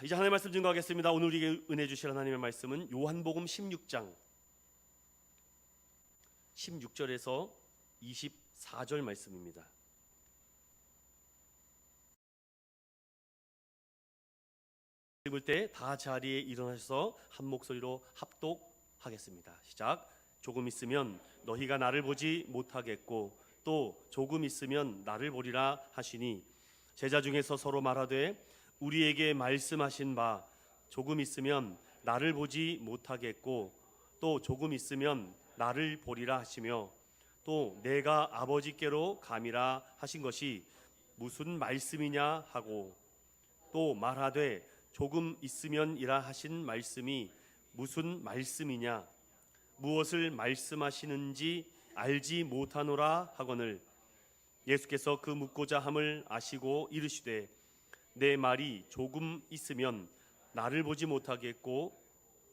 이제 하나님의 말씀 증거하겠습니다. 오늘 우리에게 은혜 주실 하나님의 말씀은 요한복음 16장 16절에서 24절 말씀입니다. 읽을 때 다 자리에 일어나셔서 한 목소리로 합독하겠습니다. 시작. 조금 있으면 너희가 나를 보지 못하겠고 또 조금 있으면 나를 보리라 하시니 제자 중에서 서로 말하되 우리에게 말씀하신 바 조금 있으면 나를 보지 못하겠고 또 조금 있으면 나를 보리라 하시며 또 내가 아버지께로 감이라 하신 것이 무슨 말씀이냐 하고 또 말하되 조금 있으면이라 하신 말씀이 무슨 말씀이냐 무엇을 말씀하시는지 알지 못하노라 하거늘 예수께서 그 묻고자 함을 아시고 이르시되 내 말이 조금 있으면 나를 보지 못하겠고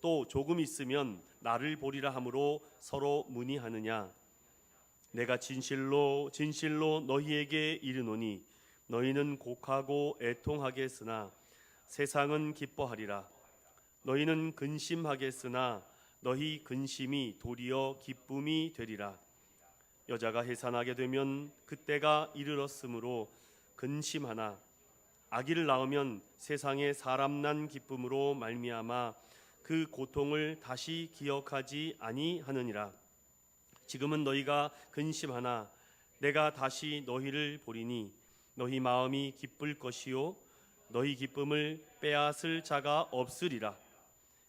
또 조금 있으면 나를 보리라 함으로 서로 문의하느냐. 내가 진실로 진실로 너희에게 이르노니 너희는 곡하고 애통하겠으나 세상은 기뻐하리라. 너희는 근심하겠으나 너희 근심이 도리어 기쁨이 되리라. 여자가 해산하게 되면 그때가 이르렀으므로 근심하나 아기를 낳으면 세상에 사람 난 기쁨으로 말미암아 그 고통을 다시 기억하지 아니하느니라. 지금은 너희가 근심하나 내가 다시 너희를 보리니 너희 마음이 기쁠 것이요 너희 기쁨을 빼앗을 자가 없으리라.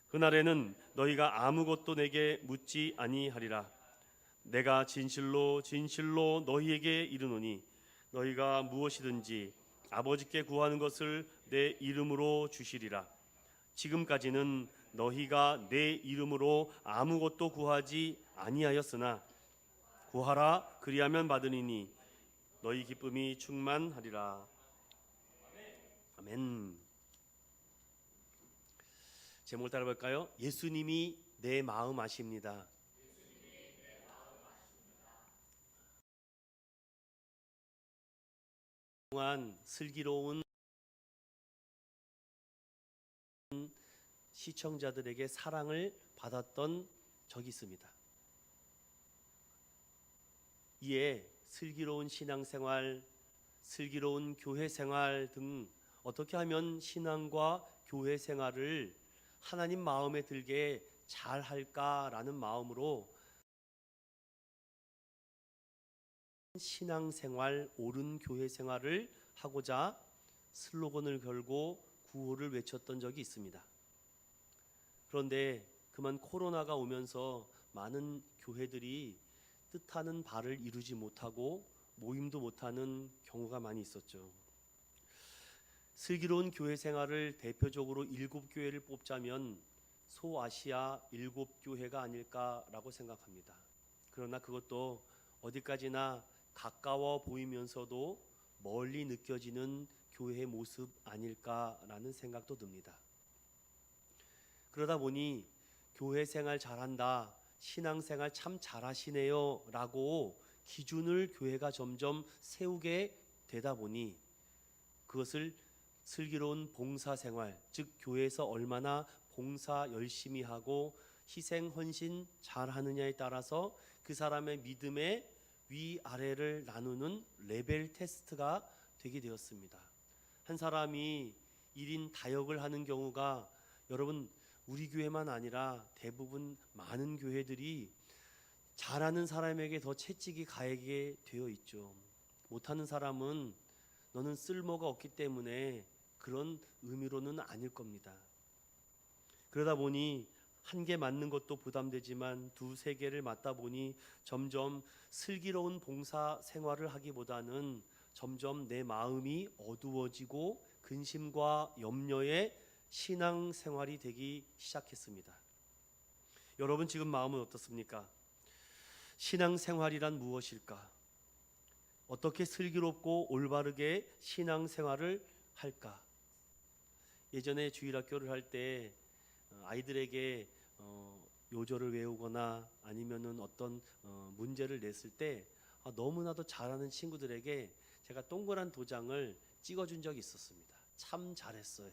그날에는 너희가 아무것도 내게 묻지 아니하리라. 내가 진실로 진실로 너희에게 이르노니 너희가 무엇이든지 아버지께 구하는 것을 내 이름으로 주시리라. 지금까지는 너희가 내 이름으로 아무것도 구하지 아니하였으나 구하라 그리하면 받으리니 너희 기쁨이 충만하리라. 아멘. 제목을 따라 볼까요? 예수님이 내 마음 아십니다. 동안 슬기로운 시청자들에게 사랑을 받았던 적이 있습니다. 이에 슬기로운 신앙생활, 슬기로운 교회생활 등 어떻게 하면 신앙과 교회생활을 하나님 마음에 들게 잘 할까라는 마음으로 신앙생활, 옳은 교회생활을 하고자 슬로건을 걸고 구호를 외쳤던 적이 있습니다. 그런데 그만 코로나가 오면서 많은 교회들이 뜻하는 바를 이루지 못하고 모임도 못하는 경우가 많이 있었죠. 슬기로운 교회생활을 대표적으로 7교회를 뽑자면 소아시아 7교회가 아닐까라고 생각합니다. 그러나 그것도 어디까지나 가까워 보이면서도 멀리 느껴지는 교회의 모습 아닐까라는 생각도 듭니다. 그러다 보니 교회 생활 잘한다, 신앙생활 참 잘하시네요 라고 기준을 교회가 점점 세우게 되다 보니 그것을 슬기로운 봉사생활, 즉 교회에서 얼마나 봉사 열심히 하고 희생 헌신 잘하느냐에 따라서 그 사람의 믿음의 위아래를 나누는 레벨 테스트가 되게 되었습니다. 한 사람이 1인 다역을 하는 경우가 여러분 우리 교회만 아니라 대부분 많은 교회들이 잘하는 사람에게 더 채찍이 가게 되어 있죠. 못하는 사람은 너는 쓸모가 없기 때문에 그런 의미로는 아닐 겁니다. 그러다 보니 한 개 맞는 것도 부담되지만 2, 3개를 맞다 보니 점점 슬기로운 봉사 생활을 하기보다는 점점 내 마음이 어두워지고 근심과 염려의 신앙 생활이 되기 시작했습니다. 여러분 지금 마음은 어떻습니까? 신앙 생활이란 무엇일까? 어떻게 슬기롭고 올바르게 신앙 생활을 할까? 예전에 주일학교를 할 때 아이들에게 요절을 외우거나 아니면은 어떤 문제를 냈을 때 너무나도 잘하는 친구들에게 제가 동그란 도장을 찍어준 적이 있었습니다. 참 잘했어요.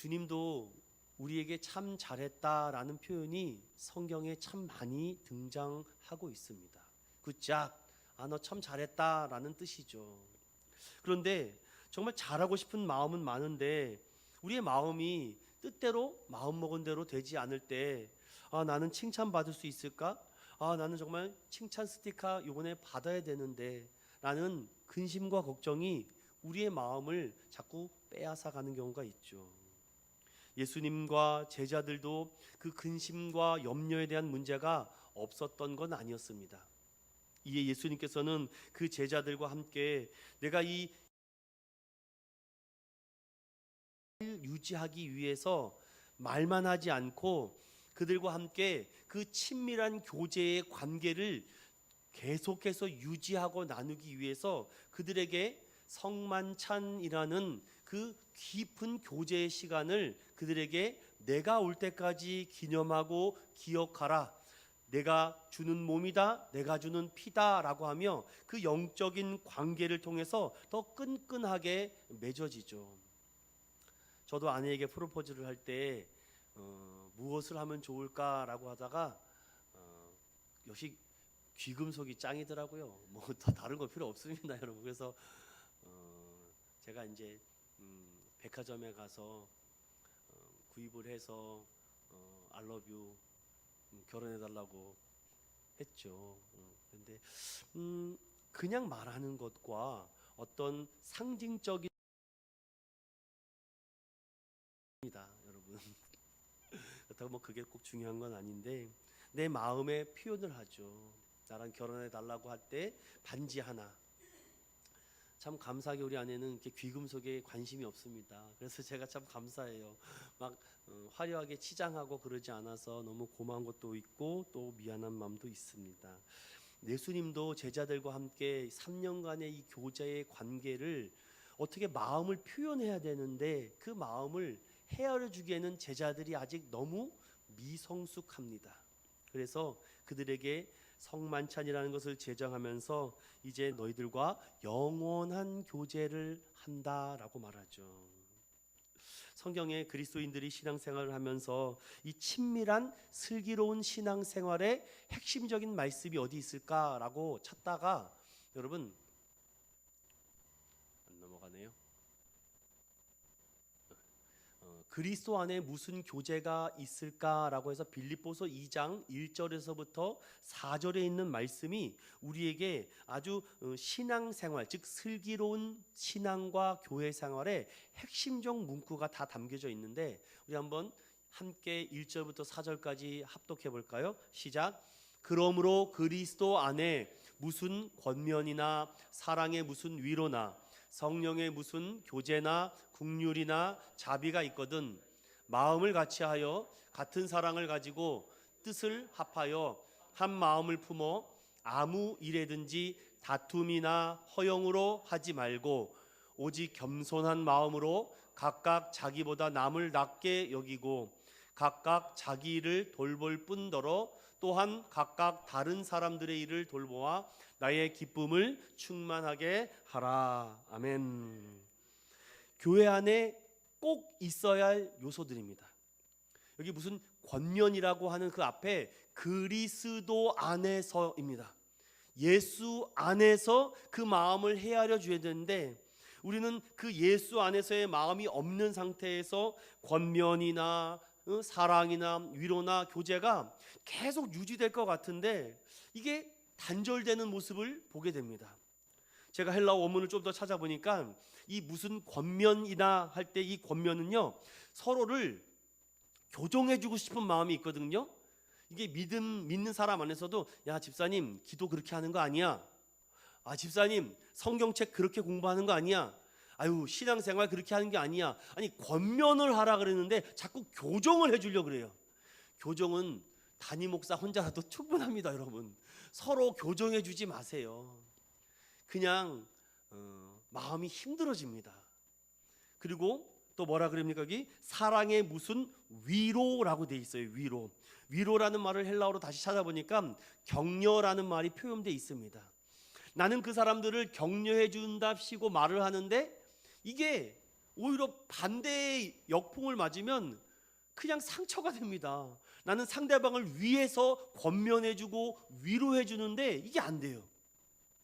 주님도 우리에게 참 잘했다라는 표현이 성경에 참 많이 등장하고 있습니다. 굿잡, 너 참 잘했다라는 뜻이죠. 그런데 정말 잘하고 싶은 마음은 많은데 우리의 마음이 뜻대로 마음먹은 대로 되지 않을 때 나는 칭찬받을 수 있을까? 나는 정말 칭찬 스티커 요번에 받아야 되는데 라는 근심과 걱정이 우리의 마음을 자꾸 빼앗아가는 경우가 있죠. 예수님과 제자들도 그 근심과 염려에 대한 문제가 없었던 건 아니었습니다. 이에 예수님께서는 그 제자들과 함께 내가 이 유지하기 위해서 말만 하지 않고 그들과 함께 그 친밀한 교제의 관계를 계속해서 유지하고 나누기 위해서 그들에게 성만찬이라는 그 깊은 교제의 시간을 그들에게 내가 올 때까지 기념하고 기억하라. 내가 주는 몸이다, 내가 주는 피다라고 하며 그 영적인 관계를 통해서 더 끈끈하게 맺어지죠. 저도 아내에게 프로포즈를 할 때 무엇을 하면 좋을까라고 하다가 역시 귀금속이 짱이더라고요. 뭐 더 다른 거 필요 없습니다, 여러분. 그래서 제가 이제 백화점에 가서 구입을 해서 I love you 결혼해 달라고 했죠. 그런데 그냥 말하는 것과 어떤 상징적인 여러분 그렇다고 뭐 그게 꼭 중요한 건 아닌데 내 마음의 표현을 하죠. 나랑 결혼해 달라고 할 때 반지 하나. 참 감사하게 우리 아내는 이렇게 귀금속에 관심이 없습니다. 그래서 제가 참 감사해요. 막 화려하게 치장하고 그러지 않아서 너무 고마운 것도 있고 또 미안한 마음도 있습니다. 예수님도 제자들과 함께 3년간의 이 교제의 관계를 어떻게 마음을 표현해야 되는데 그 마음을 헤아려 주기에는 제자들이 아직 너무 미성숙합니다. 그래서 그들에게 성만찬이라는 것을 제정하면서 이제 너희들과 영원한 교제를 한다라고 말하죠. 성경에 그리스도인들이 신앙생활을 하면서 이 친밀한 슬기로운 신앙생활의 핵심적인 말씀이 어디 있을까라고 찾다가 여러분 안 넘어가네요. 그리스도 안에 무슨 교제가 있을까라고 해서 빌립보서 2장 1절에서부터 4절에 있는 말씀이 우리에게 아주 신앙생활, 즉 슬기로운 신앙과 교회 생활의 핵심적 문구가 다 담겨져 있는데 우리 한번 함께 1절부터 4절까지 합독해 볼까요? 시작. 그러므로 그리스도 안에 무슨 권면이나 사랑의 무슨 위로나 성령의 무슨 교제나 긍휼이나 자비가 있거든 마음을 같이하여 같은 사랑을 가지고 뜻을 합하여 한 마음을 품어 아무 일에든지 다툼이나 허영으로 하지 말고 오직 겸손한 마음으로 각각 자기보다 남을 낮게 여기고 각각 자기 일을 돌볼 뿐더러 또한 각각 다른 사람들의 일을 돌보아 나의 기쁨을 충만하게 하라. 아멘. 교회 안에 꼭 있어야 할 요소들입니다. 여기 무슨 권면이라고 하는 그 앞에 그리스도 안에서입니다. 예수 안에서 그 마음을 헤아려 줘야 되는데 우리는 그 예수 안에서의 마음이 없는 상태에서 권면이나 사랑이나 위로나 교제가 계속 유지될 것 같은데 이게 단절되는 모습을 보게 됩니다. 제가 헬라어 원문을 좀 더 찾아보니까 이 무슨 권면이나 할 때 이 권면은요 서로를 교정해주고 싶은 마음이 있거든요. 이게 믿는 사람 안에서도 야 집사님 기도 그렇게 하는 거 아니야. 집사님 성경책 그렇게 공부하는 거 아니야. 아유 신앙생활 그렇게 하는 게 아니야. 아니 권면을 하라 그랬는데 자꾸 교정을 해주려고 그래요. 교정은 담임 목사 혼자라도 충분합니다. 여러분 서로 교정해 주지 마세요. 그냥 마음이 힘들어집니다. 그리고 또 뭐라 그럽니까? 여기 사랑의 무슨 위로라고 돼 있어요. 위로라는 말을 헬라어로 다시 찾아보니까 격려라는 말이 표현되어 있습니다. 나는 그 사람들을 격려해 준답시고 말을 하는데 이게 오히려 반대의 역풍을 맞으면 그냥 상처가 됩니다. 나는 상대방을 위해서 권면해주고 위로해주는데 이게 안 돼요.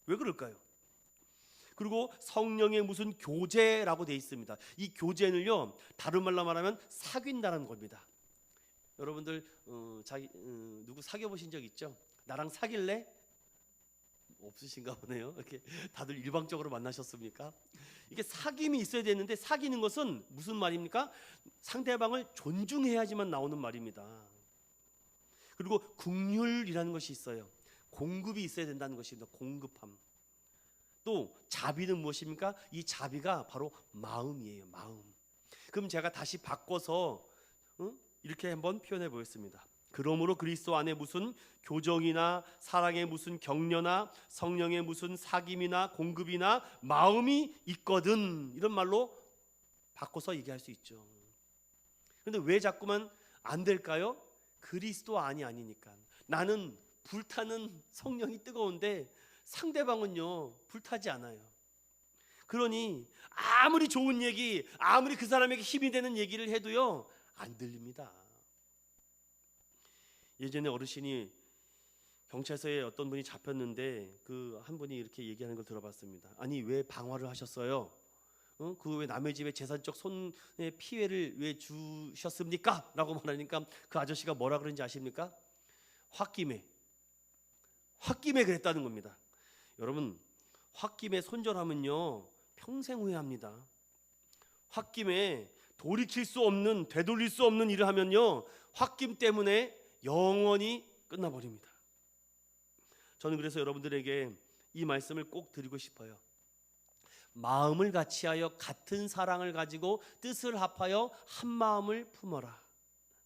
왜 그럴까요? 그리고 성령의 무슨 교제라고 되어 있습니다. 이 교제는요, 다른 말로 말하면 사귄다는 겁니다. 여러분들 누구 사귀어 보신 적 있죠? 나랑 사귈래? 없으신가 보네요. 이렇게 다들 일방적으로 만나셨습니까? 이게 사귐이 있어야 되는데, 사귀는 것은 무슨 말입니까? 상대방을 존중해야지만 나오는 말입니다. 그리고 긍휼이라는 것이 있어요. 공급이 있어야 된다는 것입니다. 공급함. 또 자비는 무엇입니까? 이 자비가 바로 마음이에요. 마음. 그럼 제가 다시 바꿔서 이렇게 한번 표현해 보겠습니다. 그러므로 그리스도 안에 무슨 교정이나 사랑의 무슨 격려나 성령의 무슨 사귐이나 공급이나 마음이 있거든, 이런 말로 바꿔서 얘기할 수 있죠. 그런데 왜 자꾸만 안 될까요? 그리스도 안이 아니니까. 나는 불타는 성령이 뜨거운데 상대방은요 불타지 않아요. 그러니 아무리 좋은 얘기, 아무리 그 사람에게 힘이 되는 얘기를 해도요 안 들립니다. 예전에 어르신이 경찰서에 어떤 분이 잡혔는데 그 한 분이 이렇게 얘기하는 걸 들어봤습니다. 아니 왜 방화를 하셨어요? 그 왜 남의 집에 재산적 손해 피해를 왜 주셨습니까? 라고 말하니까 그 아저씨가 뭐라 그런지 아십니까? 홧김에 그랬다는 겁니다. 여러분, 홧김에 손절하면요 평생 후회합니다. 홧김에 돌이킬 수 없는, 되돌릴 수 없는 일을 하면요 홧김 때문에 영원히 끝나버립니다. 저는 그래서 여러분들에게 이 말씀을 꼭 드리고 싶어요. 마음을 같이하여 같은 사랑을 가지고 뜻을 합하여 한 마음을 품어라.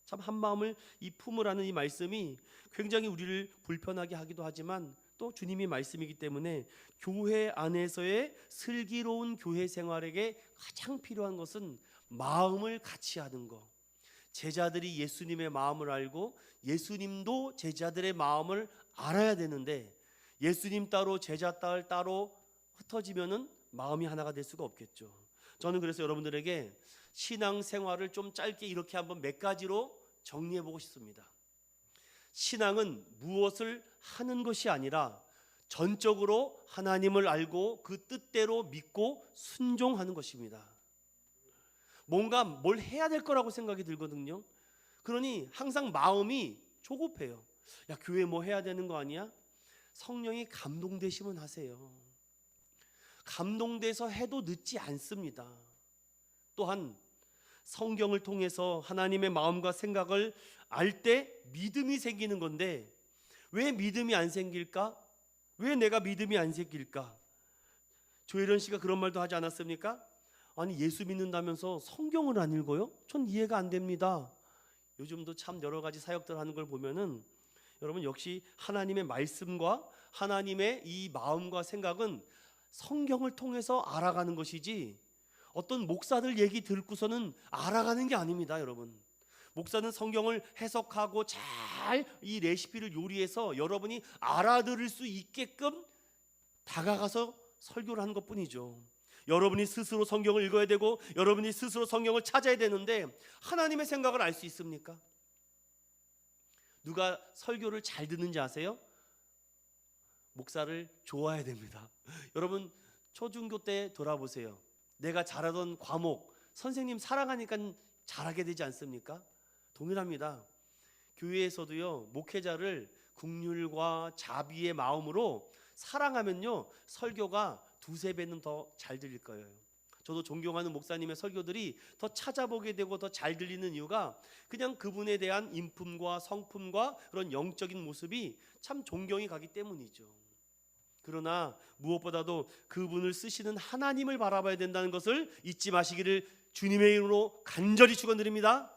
참 한 마음을 이 품으라는 이 말씀이 굉장히 우리를 불편하게 하기도 하지만 또 주님이 말씀이기 때문에 교회 안에서의 슬기로운 교회 생활에게 가장 필요한 것은 마음을 같이 하는 것. 제자들이 예수님의 마음을 알고 예수님도 제자들의 마음을 알아야 되는데, 예수님 따로 제자 따로 흩어지면은 마음이 하나가 될 수가 없겠죠. 저는 그래서 여러분들에게 신앙생활을 좀 짧게 이렇게 한번 몇 가지로 정리해 보고 싶습니다. 신앙은 무엇을 하는 것이 아니라 전적으로 하나님을 알고 그 뜻대로 믿고 순종하는 것입니다. 뭔가 뭘 해야 될 거라고 생각이 들거든요. 그러니 항상 마음이 조급해요. 야, 교회 뭐 해야 되는 거 아니야? 성령이 감동되시면 하세요. 감동돼서 해도 늦지 않습니다. 또한 성경을 통해서 하나님의 마음과 생각을 알 때 믿음이 생기는 건데, 왜 믿음이 안 생길까? 왜 내가 믿음이 안 생길까? 조혜련 씨가 그런 말도 하지 않았습니까? 아니 예수 믿는다면서 성경을 안 읽어요? 전 이해가 안 됩니다. 요즘도 참 여러 가지 사역들 하는 걸 보면은 여러분, 역시 하나님의 말씀과 하나님의 이 마음과 생각은 성경을 통해서 알아가는 것이지 어떤 목사들 얘기 듣고서는 알아가는 게 아닙니다. 여러분, 목사는 성경을 해석하고 잘 이 레시피를 요리해서 여러분이 알아들을 수 있게끔 다가가서 설교를 하는 것뿐이죠. 여러분이 스스로 성경을 읽어야 되고 여러분이 스스로 성경을 찾아야 되는데 하나님의 생각을 알 수 있습니까? 누가 설교를 잘 듣는지 아세요? 목사를 좋아해야 됩니다. 여러분, 초중고 때 돌아보세요. 내가 잘하던 과목 선생님 사랑하니까 잘하게 되지 않습니까? 동일합니다. 교회에서도요 목회자를 긍휼과 자비의 마음으로 사랑하면요 설교가 두세 배는 더 잘 들릴 거예요. 저도 존경하는 목사님의 설교들이 더 찾아보게 되고 더 잘 들리는 이유가 그냥 그분에 대한 인품과 성품과 그런 영적인 모습이 참 존경이 가기 때문이죠. 그러나 무엇보다도 그분을 쓰시는 하나님을 바라봐야 된다는 것을 잊지 마시기를 주님의 이름으로 간절히 축원드립니다.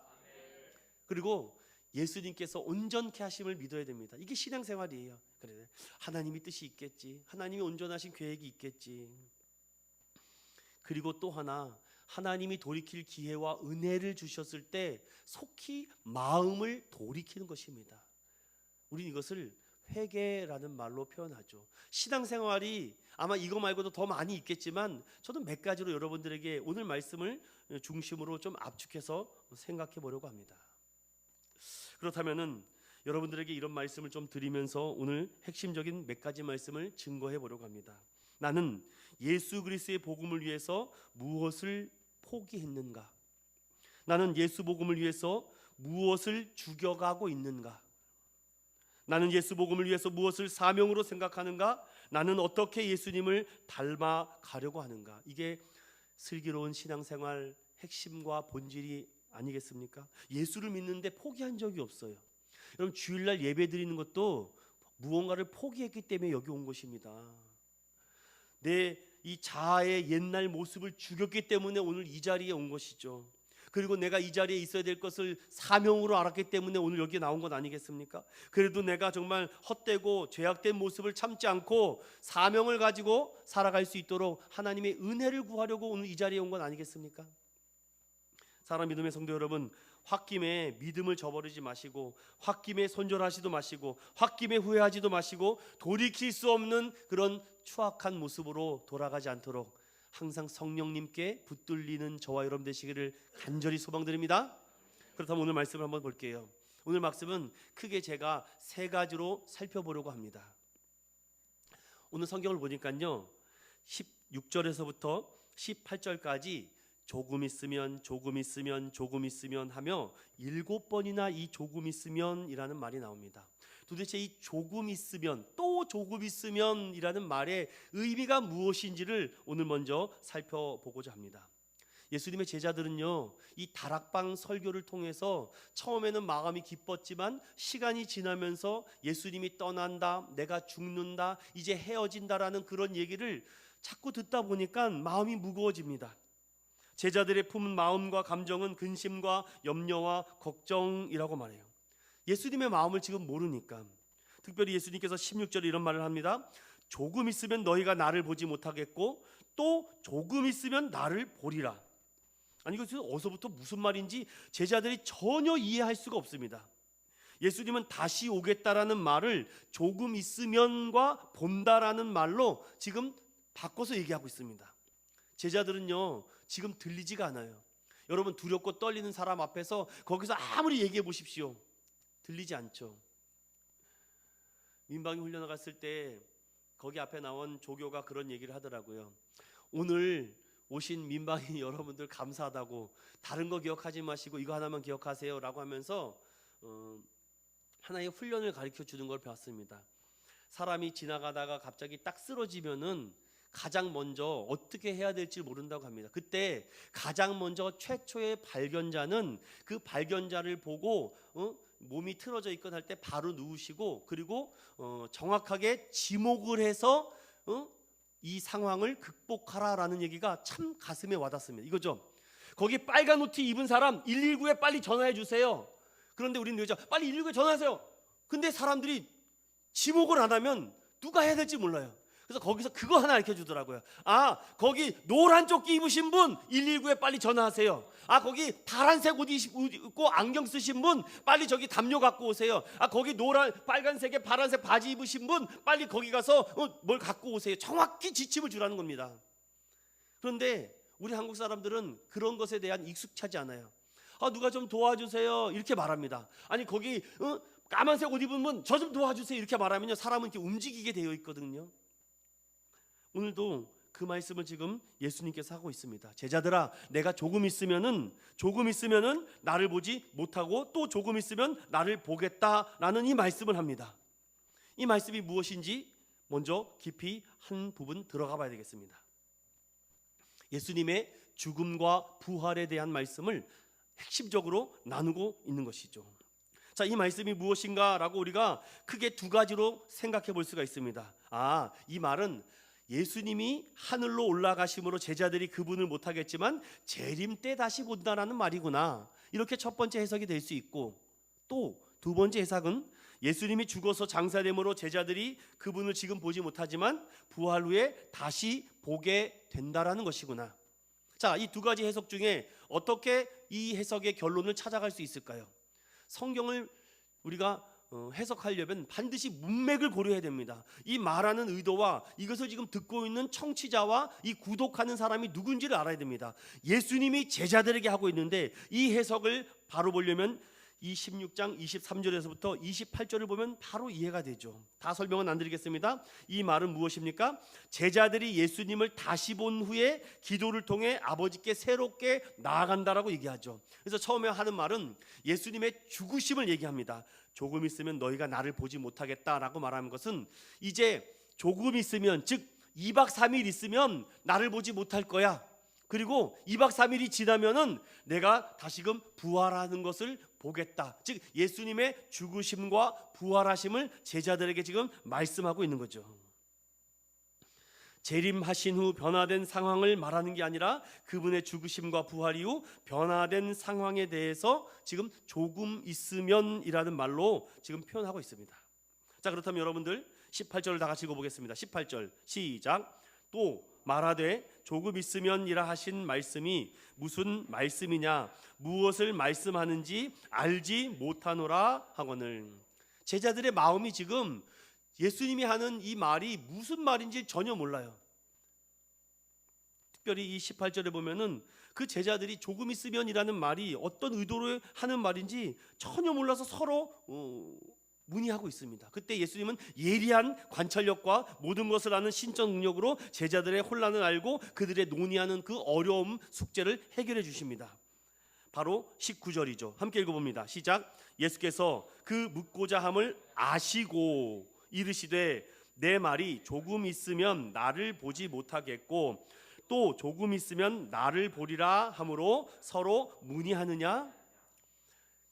그리고 예수님께서 온전케 하심을 믿어야 됩니다. 이게 신앙생활이에요. 그래, 하나님이 뜻이 있겠지, 하나님이 온전하신 계획이 있겠지. 그리고 또 하나, 하나님이 돌이킬 기회와 은혜를 주셨을 때 속히 마음을 돌이키는 것입니다. 우리는 이것을 회개라는 말로 표현하죠. 신앙생활이 아마 이거 말고도 더 많이 있겠지만 저도 몇 가지로 여러분들에게 오늘 말씀을 중심으로 좀 압축해서 생각해 보려고 합니다. 그렇다면은 여러분들에게 이런 말씀을 좀 드리면서 오늘 핵심적인 몇 가지 말씀을 증거해 보려고 합니다. 나는 예수 그리스도의 복음을 위해서 무엇을 포기했는가? 나는 예수 복음을 위해서 무엇을 죽여가고 있는가? 나는 예수 복음을 위해서 무엇을 사명으로 생각하는가? 나는 어떻게 예수님을 닮아가려고 하는가? 이게 슬기로운 신앙생활 핵심과 본질이 아니겠습니까? 예수를 믿는데 포기한 적이 없어요. 여러분, 주일날 예배 드리는 것도 무언가를 포기했기 때문에 여기 온 것입니다. 내 이 자아의 옛날 모습을 죽였기 때문에 오늘 이 자리에 온 것이죠. 그리고 내가 이 자리에 있어야 될 것을 사명으로 알았기 때문에 오늘 여기 나온 것 아니겠습니까? 그래도 내가 정말 헛되고 죄악된 모습을 참지 않고 사명을 가지고 살아갈 수 있도록 하나님의 은혜를 구하려고 오늘 이 자리에 온 건 아니겠습니까? 사랑 믿음의 성도 여러분, 홧김에 믿음을 저버리지 마시고, 홧김에 손절하지도 마시고, 홧김에 후회하지도 마시고, 돌이킬 수 없는 그런 추악한 모습으로 돌아가지 않도록 항상 성령님께 붙들리는 저와 여러분 되시기를 간절히 소망드립니다. 그렇다면 오늘 말씀을 한번 볼게요. 오늘 말씀은 크게 제가 세 가지로 살펴보려고 합니다. 오늘 성경을 보니까요, 16절에서부터 18절까지 조금 있으면 하며 7번이나 이 조금 있으면이라는 말이 나옵니다. 도대체 이 조금 있으면, 또 조금 있으면이라는 말의 의미가 무엇인지를 오늘 먼저 살펴보고자 합니다. 예수님의 제자들은요, 이 다락방 설교를 통해서 처음에는 마음이 기뻤지만 시간이 지나면서 예수님이 떠난다, 내가 죽는다, 이제 헤어진다라는 그런 얘기를 자꾸 듣다 보니까 마음이 무거워집니다. 제자들의 품은 마음과 감정은 근심과 염려와 걱정이라고 말해요. 예수님의 마음을 지금 모르니까. 특별히 예수님께서 16절에 이런 말을 합니다. 조금 있으면 너희가 나를 보지 못하겠고 또 조금 있으면 나를 보리라. 아니, 이것은 어디서부터 무슨 말인지 제자들이 전혀 이해할 수가 없습니다. 예수님은 다시 오겠다라는 말을 조금 있으면과 본다라는 말로 지금 바꿔서 얘기하고 있습니다. 제자들은요, 지금 들리지가 않아요. 여러분, 두렵고 떨리는 사람 앞에서 거기서 아무리 얘기해 보십시오, 들리지 않죠. 민방위 훈련 갔을 때 거기 앞에 나온 조교가 그런 얘기를 하더라고요. 오늘 오신 민방위 여러분들 감사하다고, 다른 거 기억하지 마시고 이거 하나만 기억하세요 라고 하면서 하나의 훈련을 가르쳐 주는 걸 배웠습니다. 사람이 지나가다가 갑자기 딱 쓰러지면은 가장 먼저 어떻게 해야 될지 모른다고 합니다. 그때 가장 먼저 최초의 발견자는 그 발견자를 보고 몸이 틀어져 있거나 할 때 바로 누우시고, 그리고 정확하게 지목을 해서 이 상황을 극복하라라는 얘기가 참 가슴에 와닿습니다. 이거죠. 거기 빨간 옷 입은 사람 119에 빨리 전화해 주세요. 그런데 우리는 여자 빨리 119에 전화하세요. 근데 사람들이 지목을 안 하면 누가 해야 될지 몰라요. 그래서 거기서 그거 하나 알려 주더라고요. 아, 거기 노란 조끼 입으신 분 119에 빨리 전화하세요. 아, 거기 파란색 옷 입고 안경 쓰신 분 빨리 저기 담요 갖고 오세요. 아, 거기 노란 빨간색에 파란색 바지 입으신 분 빨리 거기 가서 뭘 갖고 오세요. 정확히 지침을 주라는 겁니다. 그런데 우리 한국 사람들은 그런 것에 대한 익숙하지 않아요. 아, 누가 좀 도와주세요 이렇게 말합니다. 아니, 거기 까만색 옷 입은 분 저 좀 도와주세요 이렇게 말하면요, 사람은 이렇게 움직이게 되어 있거든요. 오늘도 그 말씀을 지금 예수님께서 하고 있습니다. 제자들아, 내가 조금 있으면은 나를 보지 못하고 또 조금 있으면 나를 보겠다라는 이 말씀을 합니다. 이 말씀이 무엇인지 먼저 깊이 한 부분 들어가 봐야 되겠습니다. 예수님의 죽음과 부활에 대한 말씀을 핵심적으로 나누고 있는 것이죠. 자, 이 말씀이 무엇인가라고 우리가 크게 두 가지로 생각해 볼 수가 있습니다. 아, 이 말은 예수님이 하늘로 올라가심으로 제자들이 그분을 못하겠지만 재림 때 다시 본다라는 말이구나, 이렇게 첫 번째 해석이 될 수 있고, 또 두 번째 해석은 예수님이 죽어서 장사됨으로 제자들이 그분을 지금 보지 못하지만 부활 후에 다시 보게 된다라는 것이구나. 자, 이 두 가지 해석 중에 어떻게 이 해석의 결론을 찾아갈 수 있을까요? 성경을 우리가 해석하려면 반드시 문맥을 고려해야 됩니다. 이 말하는 의도와 이것을 지금 듣고 있는 청취자와 이 구독하는 사람이 누군지를 알아야 됩니다. 예수님이 제자들에게 하고 있는데 이 해석을 바로 보려면 이 16장 23절에서부터 28절을 보면 바로 이해가 되죠. 다 설명은 안 드리겠습니다. 이 말은 무엇입니까? 제자들이 예수님을 다시 본 후에 기도를 통해 아버지께 새롭게 나아간다라고 얘기하죠. 그래서 처음에 하는 말은 예수님의 죽으심을 얘기합니다. 조금 있으면 너희가 나를 보지 못하겠다라고 말하는 것은 이제 조금 있으면, 즉 2박 3일 있으면 나를 보지 못할 거야. 그리고 2박 3일이 지나면은 내가 다시금 부활하는 것을 보겠다. 즉 예수님의 죽으심과 부활하심을 제자들에게 지금 말씀하고 있는 거죠. 재림하신 후 변화된 상황을 말하는 게 아니라 그분의 죽으심과 부활 이후 변화된 상황에 대해서 지금 조금 있으면이라는 말로 지금 표현하고 있습니다. 자, 그렇다면 여러분들 18절을 다 같이 읽어보겠습니다. 18절 시작. 또 말하되 조금 있으면이라 하신 말씀이 무슨 말씀이냐, 무엇을 말씀하는지 알지 못하노라 하거늘. 제자들의 마음이 지금 예수님이 하는 이 말이 무슨 말인지 전혀 몰라요. 특별히 이 18절에 보면은 그 제자들이 조금 있으면이라는 말이 어떤 의도로 하는 말인지 전혀 몰라서 서로 문의하고 있습니다. 그때 예수님은 예리한 관찰력과 모든 것을 아는 신적 능력으로 제자들의 혼란을 알고 그들의 논의하는 그 어려움 숙제를 해결해 주십니다. 바로 19절이죠. 함께 읽어봅니다. 시작. 예수께서 그 묻고자 함을 아시고 이르시되 내 말이 조금 있으면 나를 보지 못하겠고 또 조금 있으면 나를 보리라 하므로 서로 문의하느냐.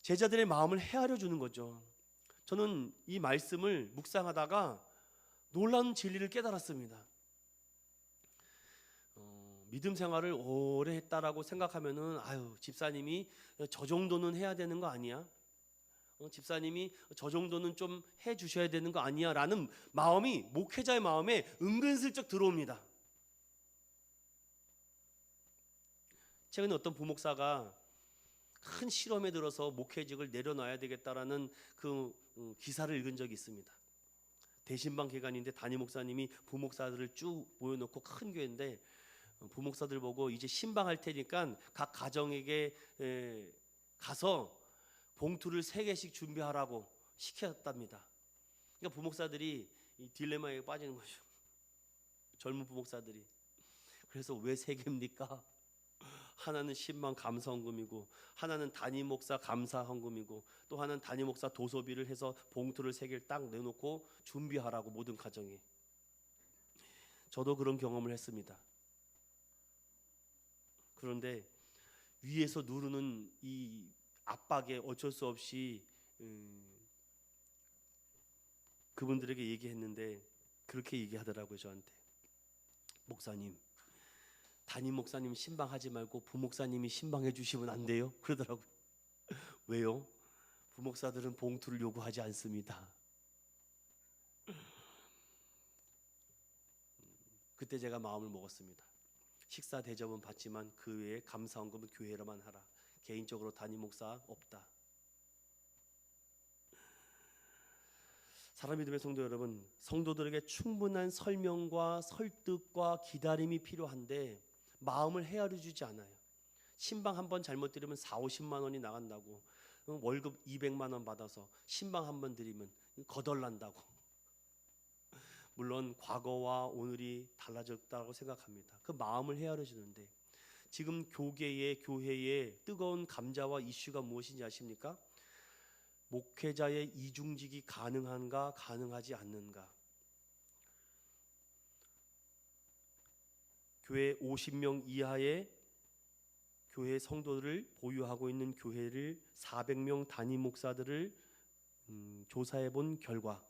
제자들의 마음을 헤아려 주는 거죠. 저는 이 말씀을 묵상하다가 놀라운 진리를 깨달았습니다. 믿음 생활을 오래 했다라고 생각하면은 집사님이 저 정도는 해야 되는 거 아니야? 집사님이 저 정도는 좀 해주셔야 되는 거 아니야? 라는 마음이 목회자의 마음에 은근슬쩍 들어옵니다. 최근에 어떤 부목사가 큰 실험에 들어서 목회직을 내려놔야 되겠다라는 그 기사를 읽은 적이 있습니다. 대신방 기간인데 담임 목사님이 부목사들을 쭉 모여놓고 큰 교회인데 부목사들 보고 이제 신방할 테니까 각 가정에게 가서 봉투를 3개씩 준비하라고 시켰답니다. 그러니까 부목사들이 이 딜레마에 빠지는 거죠. 젊은 부목사들이. 그래서 왜 3개입니까? 하나는 신방 감사 헌금이고 하나는 담임 목사 감사 헌금이고 또 하나는 담임 목사 도서비를 해서 봉투를 3개를 딱 내놓고 준비하라고 모든 가정에. 저도 그런 경험을 했습니다. 그런데 위에서 누르는 이 압박에 어쩔 수 없이 그분들에게 얘기했는데 그렇게 얘기하더라고요. 저한테. 목사님, 담임 목사님 신방하지 말고 부목사님이 신방해 주시면 안 돼요? 그러더라고요. 왜요? 부목사들은 봉투를 요구하지 않습니다. 그때 제가 마음을 먹었습니다. 식사 대접은 받지만 그 외에 감사헌금은 교회로만 하라. 개인적으로 담임 목사 없다. 사랑하는 믿음의 성도 여러분, 성도들에게 충분한 설명과 설득과 기다림이 필요한데 마음을 헤아려 주지 않아요. 신방 한 번 잘못 드리면 40-50만 원이 나간다고, 월급 200만 원 받아서 신방 한 번 드리면 거덜난다고. 물론 과거와 오늘이 달라졌다고 생각합니다. 그 마음을 헤아려 주는데 지금 교회의 뜨거운 감자와 이슈가 무엇인지 아십니까? 목회자의 이중직이 가능한가, 가능하지 않는가. 교회 50명 이하의 교회 성도들을 보유하고 있는 교회를 400명 담임 목사들을 조사해 본 결과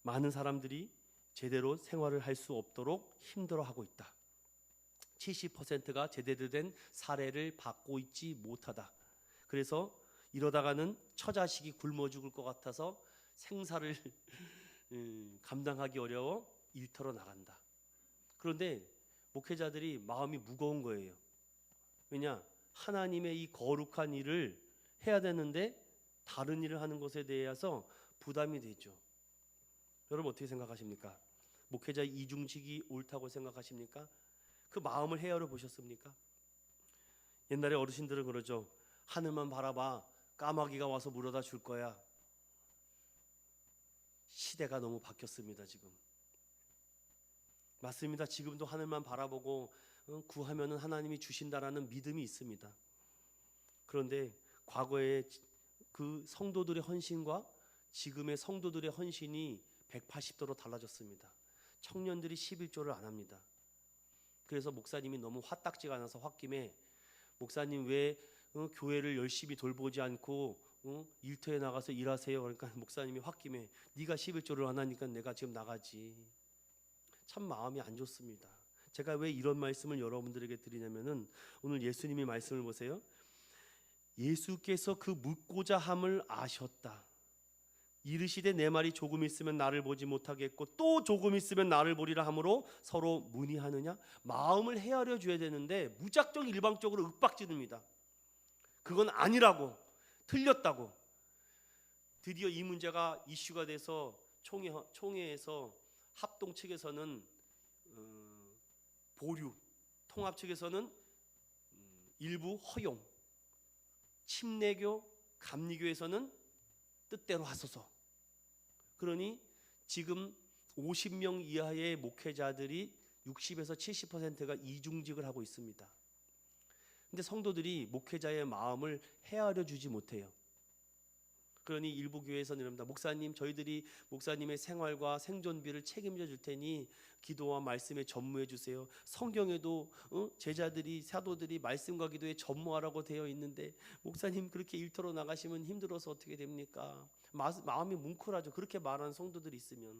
많은 사람들이 제대로 생활을 할 수 없도록 힘들어하고 있다. 70%가 제대로 된 사례를 받고 있지 못하다. 그래서 이러다가는 처자식이 굶어 죽을 것 같아서 생사를 감당하기 어려워 일터로 나간다. 그런데 목회자들이 마음이 무거운 거예요. 왜냐? 하나님의 이 거룩한 일을 해야 되는데 다른 일을 하는 것에 대해서 부담이 되죠. 여러분 어떻게 생각하십니까? 목회자 이중직이 옳다고 생각하십니까? 그 마음을 헤아려 보셨습니까? 옛날에 어르신들은 그러죠. 하늘만 바라봐. 까마귀가 와서 물어다 줄 거야. 시대가 너무 바뀌었습니다. 지금. 맞습니다. 지금도 하늘만 바라보고 구하면은 하나님이 주신다라는 믿음이 있습니다. 그런데 과거에 그 성도들의 헌신과 지금의 성도들의 헌신이 180도로 달라졌습니다. 청년들이 11조를 안 합니다. 그래서 목사님이 너무 화딱지가 나서 홧김에 목사님 왜 교회를 열심히 돌보지 않고 일터에 나가서 일하세요. 그러니까 목사님이 홧김에 네가 11조를 안 하니까 내가 지금 나가지. 참 마음이 안 좋습니다. 제가 왜 이런 말씀을 여러분들에게 드리냐면은 오늘 예수님의 말씀을 보세요. 예수께서 그 묻고자 함을 아셨다. 이르시되 내 말이 조금 있으면 나를 보지 못하겠고 또 조금 있으면 나를 보리라 하므로 서로 문의하느냐. 마음을 헤아려 줘야 되는데 무작정 일방적으로 윽박지릅니다. 그건 아니라고, 틀렸다고. 드디어 이 문제가 이슈가 돼서 총회에서 합동 측에서는 보류, 통합 측에서는 일부 허용, 침례교, 감리교에서는 뜻대로 하소서. 그러니 지금 50명 이하의 목회자들이 60에서 70%가 이중직을 하고 있습니다. 근데 성도들이 목회자의 마음을 헤아려 주지 못해요. 그러니 일부 교회에서는 이럽니다. 목사님, 저희들이 목사님의 생활과 생존비를 책임져 줄 테니 기도와 말씀에 전무해 주세요. 성경에도 제자들이, 사도들이 말씀과 기도에 전무하라고 되어 있는데 목사님 그렇게 일터로 나가시면 힘들어서 어떻게 됩니까? 마음이 뭉클하죠. 그렇게 말하는 성도들이 있으면.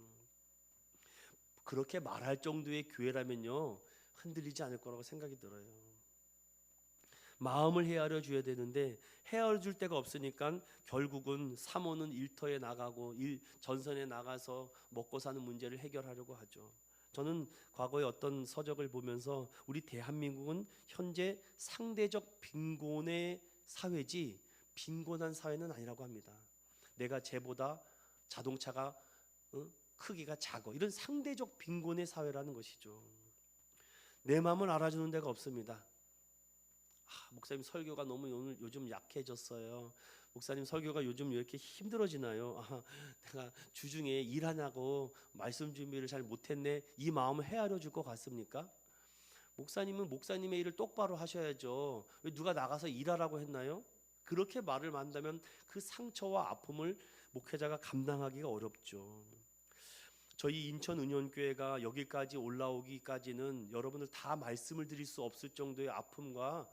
그렇게 말할 정도의 교회라면요 흔들리지 않을 거라고 생각이 들어요. 마음을 헤아려 줘야 되는데 헤아려 줄 데가 없으니까 결국은 사모는 일터에 나가고 전선에 나가서 먹고 사는 문제를 해결하려고 하죠. 저는 과거에 어떤 서적을 보면서 우리 대한민국은 현재 상대적 빈곤의 사회지 빈곤한 사회는 아니라고 합니다. 내가 쟤보다 자동차가 크기가 작아, 이런 상대적 빈곤의 사회라는 것이죠. 내 마음을 알아주는 데가 없습니다. 목사님 설교가 너무 오늘 요즘 약해졌어요. 목사님 설교가 요즘 왜 이렇게 힘들어지나요? 내가 주중에 일하냐고 말씀 준비를 잘 못했네. 이 마음을 헤아려 줄 것 같습니까? 목사님은 목사님의 일을 똑바로 하셔야죠. 왜 누가 나가서 일하라고 했나요? 그렇게 말을 한다면 그 상처와 아픔을 목회자가 감당하기가 어렵죠. 저희 인천 은연교회가 여기까지 올라오기까지는 여러분들 다 말씀을 드릴 수 없을 정도의 아픔과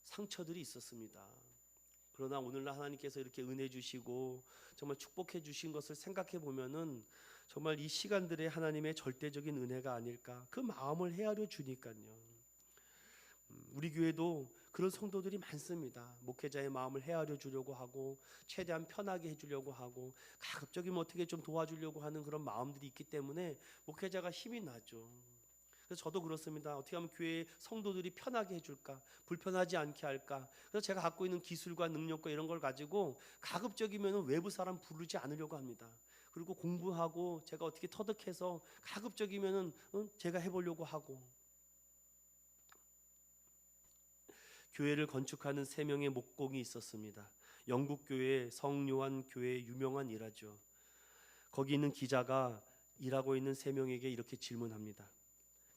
상처들이 있었습니다. 그러나 오늘날 하나님께서 이렇게 은혜 주시고 정말 축복해 주신 것을 생각해 보면은 정말 이 시간들의 하나님의 절대적인 은혜가 아닐까, 그 마음을 헤아려 주니까요. 우리 교회도 그런 성도들이 많습니다. 목회자의 마음을 헤아려 주려고 하고 최대한 편하게 해주려고 하고 가급적이면 어떻게 좀 도와주려고 하는 그런 마음들이 있기 때문에 목회자가 힘이 나죠. 그래서 저도 그렇습니다. 어떻게 하면 교회 성도들이 편하게 해줄까, 불편하지 않게 할까. 그래서 제가 갖고 있는 기술과 능력과 이런 걸 가지고 가급적이면 외부 사람 부르지 않으려고 합니다. 그리고 공부하고 제가 어떻게 터득해서 가급적이면 제가 해보려고 하고. 교회를 건축하는 3명의 목공이 있었습니다. 영국 교회 성요한 교회의 유명한 일화죠. 거기 있는 기자가 일하고 있는 3명에게 이렇게 질문합니다.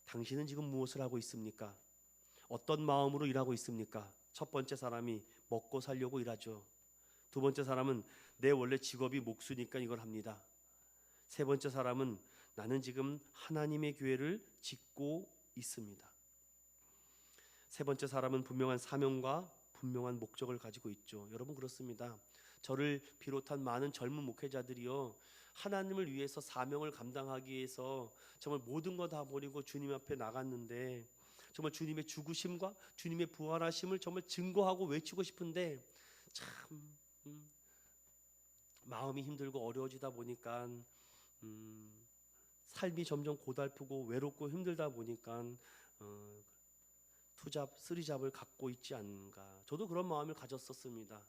당신은 지금 무엇을 하고 있습니까? 어떤 마음으로 일하고 있습니까? 첫 번째 사람이 먹고 살려고 일하죠. 두 번째 사람은 내 원래 직업이 목수니까 이걸 합니다. 세 번째 사람은 나는 지금 하나님의 교회를 짓고 있습니다. 세 번째 사람은 분명한 사명과 분명한 목적을 가지고 있죠. 여러분 그렇습니다. 저를 비롯한 많은 젊은 목회자들이요, 하나님을 위해서 사명을 감당하기 위해서 정말 모든 거 다 버리고 주님 앞에 나갔는데 정말 주님의 죽으심과 주님의 부활하심을 정말 증거하고 외치고 싶은데 참 마음이 힘들고 어려워지다 보니까 삶이 점점 고달프고 외롭고 힘들다 보니까 투잡, 쓰리잡을 갖고 있지 않은가. 저도 그런 마음을 가졌었습니다.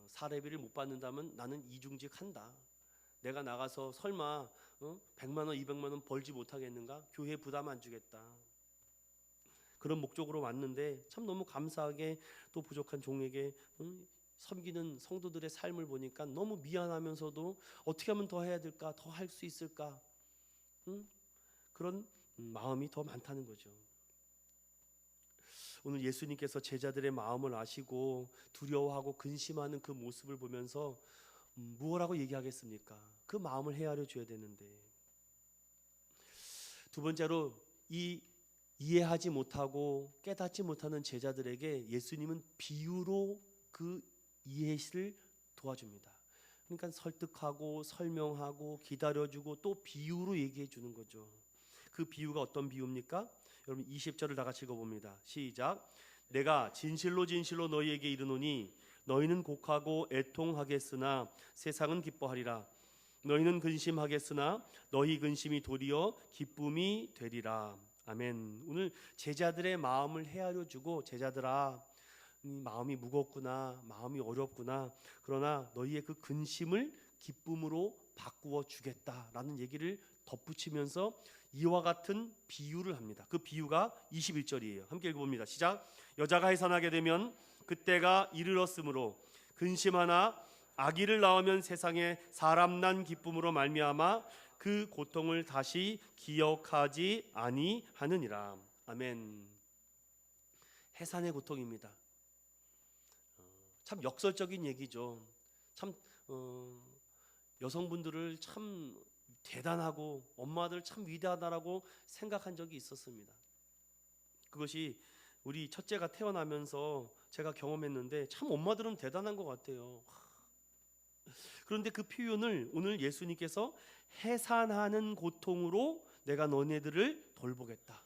사례비를 못 받는다면 나는 이중직 한다. 내가 나가서 설마 100만 원, 200만 원 벌지 못하겠는가? 교회 부담 안 주겠다. 그런 목적으로 왔는데 참 너무 감사하게 또 부족한 종에게 섬기는 성도들의 삶을 보니까 너무 미안하면서도 어떻게 하면 더 해야 될까? 더 할 수 있을까? 그런 마음이 더 많다는 거죠. 오늘 예수님께서 제자들의 마음을 아시고 두려워하고 근심하는 그 모습을 보면서 무엇라고 얘기하겠습니까? 그 마음을 헤아려 줘야 되는데, 두 번째로 이 이해하지 못하고 깨닫지 못하는 제자들에게 예수님은 비유로 그 이해를 도와줍니다. 그러니까 설득하고 설명하고 기다려주고 또 비유로 얘기해 주는 거죠. 그 비유가 어떤 비유입니까? 여러분 20절을 다 같이 읽어봅니다. 시작. 내가 진실로 진실로 너희에게 이르노니 너희는 곡하고 애통하겠으나 세상은 기뻐하리라. 너희는 근심하겠으나 너희 근심이 도리어 기쁨이 되리라. 아멘. 오늘 제자들의 마음을 헤아려 주고, 제자들아, 마음이 무겁구나, 마음이 어렵구나, 그러나 너희의 그 근심을 기쁨으로 바꾸어 주겠다라는 얘기를 덧붙이면서 이와 같은 비유를 합니다. 그 비유가 21절이에요. 함께 읽어봅니다. 시작. 여자가 해산하게 되면 그때가 이르렀으므로 근심하나 아기를 낳으면 세상에 사람 난 기쁨으로 말미암아 그 고통을 다시 기억하지 아니하느니라. 아멘. 해산의 고통입니다. 참 역설적인 얘기죠. 참 여성분들을 참 대단하고 엄마들 참 위대하다라고 생각한 적이 있었습니다. 그것이 우리 첫째가 태어나면서 제가 경험했는데 참 엄마들은 대단한 것 같아요. 그런데 그 표현을 오늘 예수님께서 해산하는 고통으로 내가 너네들을 돌보겠다.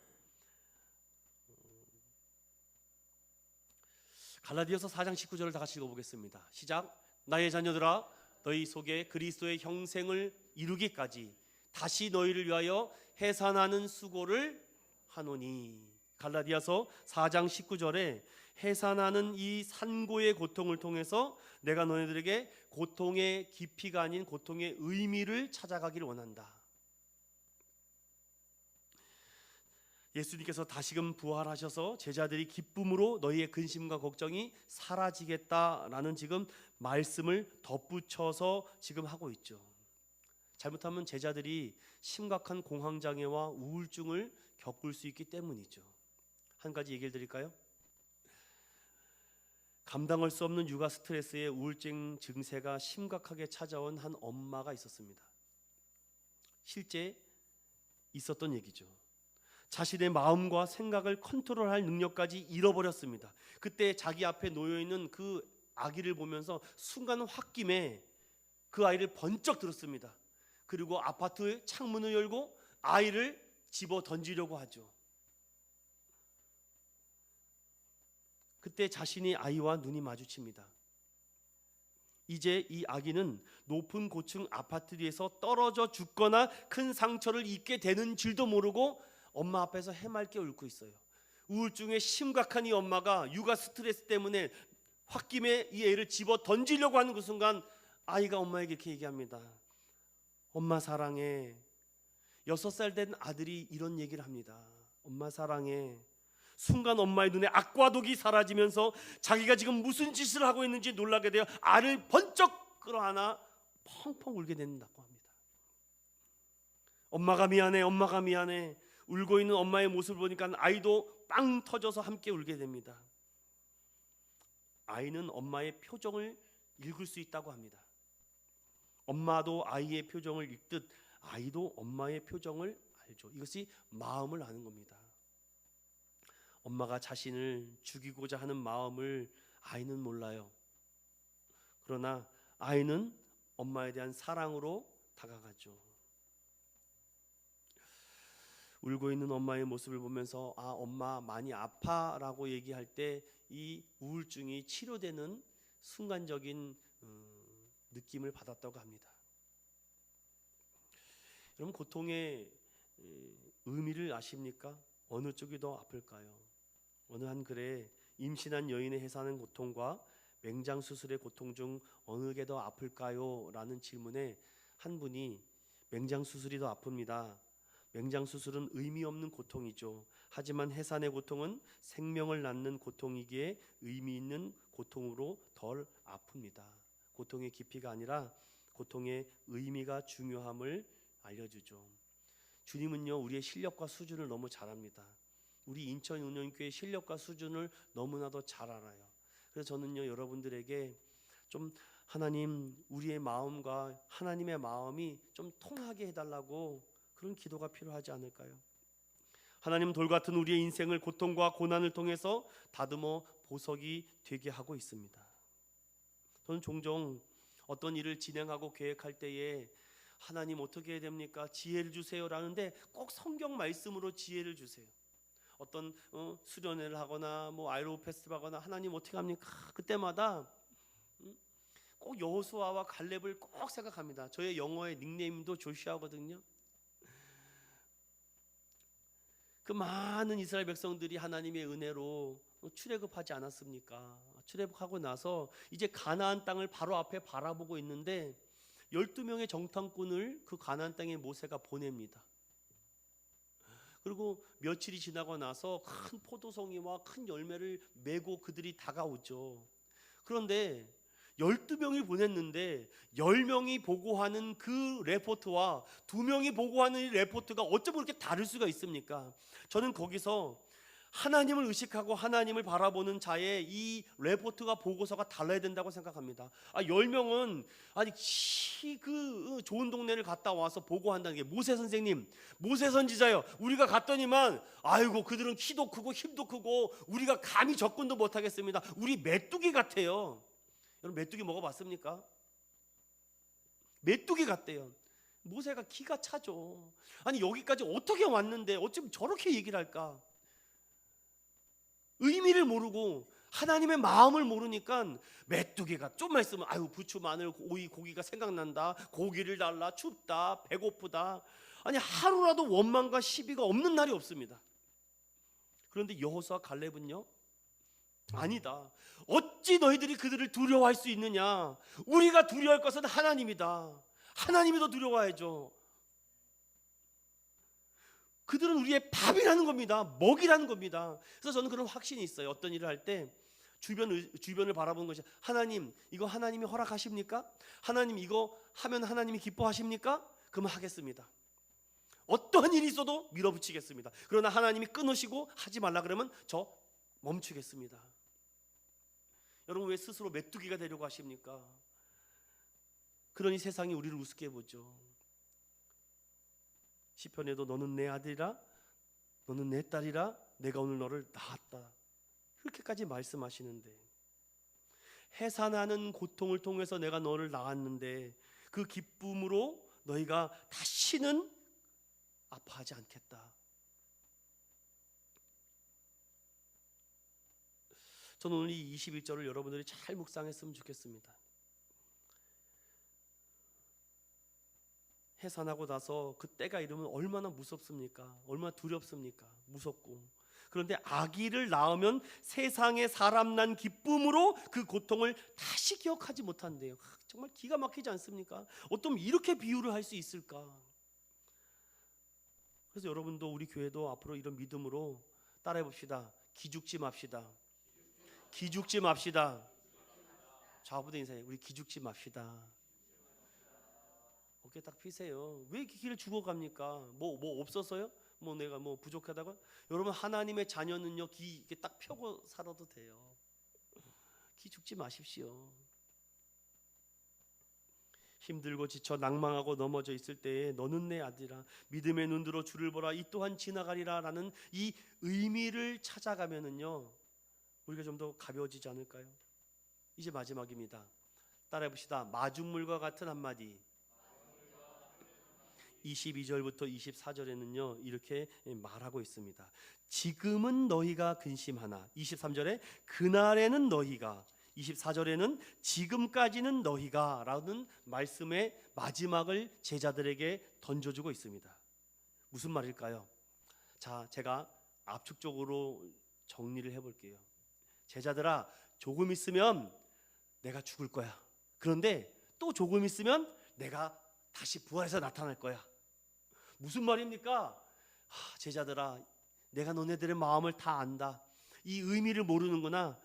갈라디아서 4장 19절을 다 같이 읽어보겠습니다. 시작. 나의 자녀들아 너희 속에 그리스도의 형생을 이루기까지 다시 너희를 위하여 해산하는 수고를 하노니. 갈라디아서 4장 19절에 해산하는 이 산고의 고통을 통해서 내가 너희들에게 고통의 깊이가 아닌 고통의 의미를 찾아가기를 원한다. 예수님께서 다시금 부활하셔서 제자들이 기쁨으로 너희의 근심과 걱정이 사라지겠다라는 지금 말씀을 덧붙여서 지금 하고 있죠. 잘못하면 제자들이 심각한 공황장애와 우울증을 겪을 수 있기 때문이죠. 한 가지 얘기를 드릴까요? 감당할 수 없는 육아 스트레스에 우울증 증세가 심각하게 찾아온 한 엄마가 있었습니다. 실제 있었던 얘기죠. 자신의 마음과 생각을 컨트롤할 능력까지 잃어버렸습니다. 그때 자기 앞에 놓여있는 그 아기를 보면서 순간 홧김에 그 아이를 번쩍 들었습니다. 그리고 아파트 창문을 열고 아이를 집어 던지려고 하죠. 그때 자신이 아이와 눈이 마주칩니다. 이제 이 아기는 높은 고층 아파트 뒤에서 떨어져 죽거나 큰 상처를 입게 되는 줄도 모르고 엄마 앞에서 해맑게 울고 있어요. 우울증에 심각한 이 엄마가 육아 스트레스 때문에 홧김에 이 애를 집어 던지려고 하는 그 순간 아이가 엄마에게 이렇게 얘기합니다. 엄마 사랑해. 6살 된 아들이 이런 얘기를 합니다. 엄마 사랑해. 순간 엄마의 눈에 악과 독이 사라지면서 자기가 지금 무슨 짓을 하고 있는지 놀라게 되어 알을 번쩍 끌어안아 펑펑 울게 된다고 합니다. 엄마가 미안해, 엄마가 미안해. 울고 있는 엄마의 모습을 보니까 아이도 빵 터져서 함께 울게 됩니다. 아이는 엄마의 표정을 읽을 수 있다고 합니다. 엄마도 아이의 표정을 읽듯 아이도 엄마의 표정을 알죠. 이것이 마음을 아는 겁니다. 엄마가 자신을 죽이고자 하는 마음을 아이는 몰라요. 그러나 아이는 엄마에 대한 사랑으로 다가가죠. 울고 있는 엄마의 모습을 보면서 아, 엄마 많이 아파라고 얘기할 때 이 우울증이 치료되는 순간적인 느낌을 받았다고 합니다. 여러분, 고통의 의미를 아십니까? 어느 쪽이 더 아플까요? 어느 한 글에 임신한 여인의 해산하는 고통과 맹장 수술의 고통 중 어느 게 더 아플까요? 라는 질문에 한 분이 맹장 수술이 더 아픕니다. 맹장 수술은 의미 없는 고통이죠. 하지만 해산의 고통은 생명을 낳는 고통이기에 의미 있는 고통으로 덜 아픕니다. 고통의 깊이가 아니라 고통의 의미가 중요함을 알려주죠. 주님은요, 우리의 실력과 수준을 너무 잘 압니다. 우리 인천운영교회 실력과 수준을 너무나도 잘 알아요. 그래서 저는요, 여러분들에게 좀 하나님, 우리의 마음과 하나님의 마음이 좀 통하게 해달라고 그런 기도가 필요하지 않을까요? 하나님, 돌 같은 우리의 인생을 고통과 고난을 통해서 다듬어 보석이 되게 하고 있습니다. 저는 종종 어떤 일을 진행하고 계획할 때에 하나님 어떻게 해야 됩니까? 지혜를 주세요 라는데 꼭 성경 말씀으로 지혜를 주세요. 어떤 수련회를 하거나 뭐 아이로 페스티벌 하거나 하나님 어떻게 합니까? 그때마다 꼭 여호수아와 갈렙을 꼭 생각합니다. 저의 영어의 닉네임도 조슈아거든요. 그 많은 이스라엘 백성들이 하나님의 은혜로 출애굽하지 않았습니까? 출애굽하고 나서 이제 가나안 땅을 바로 앞에 바라보고 있는데 12명의 정탐꾼을 그 가나안 땅에 모세가 보냅니다. 그리고 며칠이 지나고 나서 큰 포도송이와 큰 열매를 메고 그들이 다가오죠. 그런데 12명이 보냈는데 10명이 보고하는 그 레포트와 2명이 보고하는 이 레포트가 어쩌면 그렇게 다를 수가 있습니까? 저는 거기서 하나님을 의식하고 하나님을 바라보는 자의 이 레포트가 보고서가 달라야 된다고 생각합니다. 10명은 아니 그 좋은 동네를 갔다 와서 보고한다는 게 모세 선생님, 모세 선지자요. 우리가 갔더니만 아이고 그들은 키도 크고 힘도 크고 우리가 감히 접근도 못 하겠습니다. 우리 메뚜기 같아요. 여러분 메뚜기 먹어봤습니까? 메뚜기 같대요. 모세가 기가 차죠. 아니 여기까지 어떻게 왔는데 어쩜 저렇게 얘기를 할까? 의미를 모르고 하나님의 마음을 모르니까 메뚜기가 좀만 있으면 아유 부추 마늘 오이 고기가 생각난다. 고기를 달라. 춥다. 배고프다. 아니 하루라도 원망과 시비가 없는 날이 없습니다. 그런데 여호수아 갈렙은요, 아니다. 어찌 너희들이 그들을 두려워할 수 있느냐? 우리가 두려워할 것은 하나님이다. 하나님이 더 두려워해야죠. 그들은 우리의 밥이라는 겁니다. 먹이라는 겁니다. 그래서 저는 그런 확신이 있어요. 어떤 일을 할 때 주변을 바라보는 것이 하나님 이거 하나님이 허락하십니까? 하나님 이거 하면 하나님이 기뻐하십니까? 그러면 하겠습니다. 어떠한 일이 있어도 밀어붙이겠습니다. 그러나 하나님이 끊으시고 하지 말라 그러면 저 멈추겠습니다. 여러분 왜 스스로 메뚜기가 되려고 하십니까? 그러니 세상이 우리를 우습게 보죠. 시편에도 너는 내 아들이라 너는 내 딸이라 내가 오늘 너를 낳았다 그렇게까지 말씀하시는데, 해산하는 고통을 통해서 내가 너를 낳았는데 그 기쁨으로 너희가 다시는 아파하지 않겠다. 저는 오늘 이 21절을 여러분들이 잘 묵상했으면 좋겠습니다. 해산하고 나서 그 때가 이르면 얼마나 무섭습니까? 얼마나 두렵습니까? 무섭고. 그런데 아기를 낳으면 세상에 사람 난 기쁨으로 그 고통을 다시 기억하지 못한대요. 정말 기가 막히지 않습니까? 어쩜 이렇게 비유를 할 수 있을까? 그래서 여러분도 우리 교회도 앞으로 이런 믿음으로 따라해 봅시다. 기죽지 맙시다. 기죽지 맙시다. 좌우부대 인사해. 우리 기죽지 맙시다. 어깨 딱 피세요. 왜 이렇게 길을 죽어갑니까? 뭐 없어서요? 뭐 내가 뭐 부족하다고? 여러분 하나님의 자녀는요 기 이렇게 딱 펴고 살아도 돼요. 기 죽지 마십시오. 힘들고 지쳐 낭망하고 넘어져 있을 때에 너는 내 아들이라 믿음의 눈으로 주를 보라 이 또한 지나가리라 라는 이 의미를 찾아가면은요 우리가 좀 더 가벼워지지 않을까요? 이제 마지막입니다. 따라해 봅시다. 마중물과 같은 한마디. 22절부터 24절에는요 이렇게 말하고 있습니다. 지금은 너희가 근심하나, 23절에 그날에는 너희가, 24절에는 지금까지는 너희가 라는 말씀의 마지막을 제자들에게 던져주고 있습니다. 무슨 말일까요? 자, 제가 압축적으로 정리를 해볼게요. 제자들아, 조금 있으면 내가 죽을 거야. 그런데 또 조금 있으면 내가 다시 부활해서 나타날 거야. 무슨 말입니까? 제자들아, 내가 너네들의 마음을 다 안다. 이 의미를 모르는구나.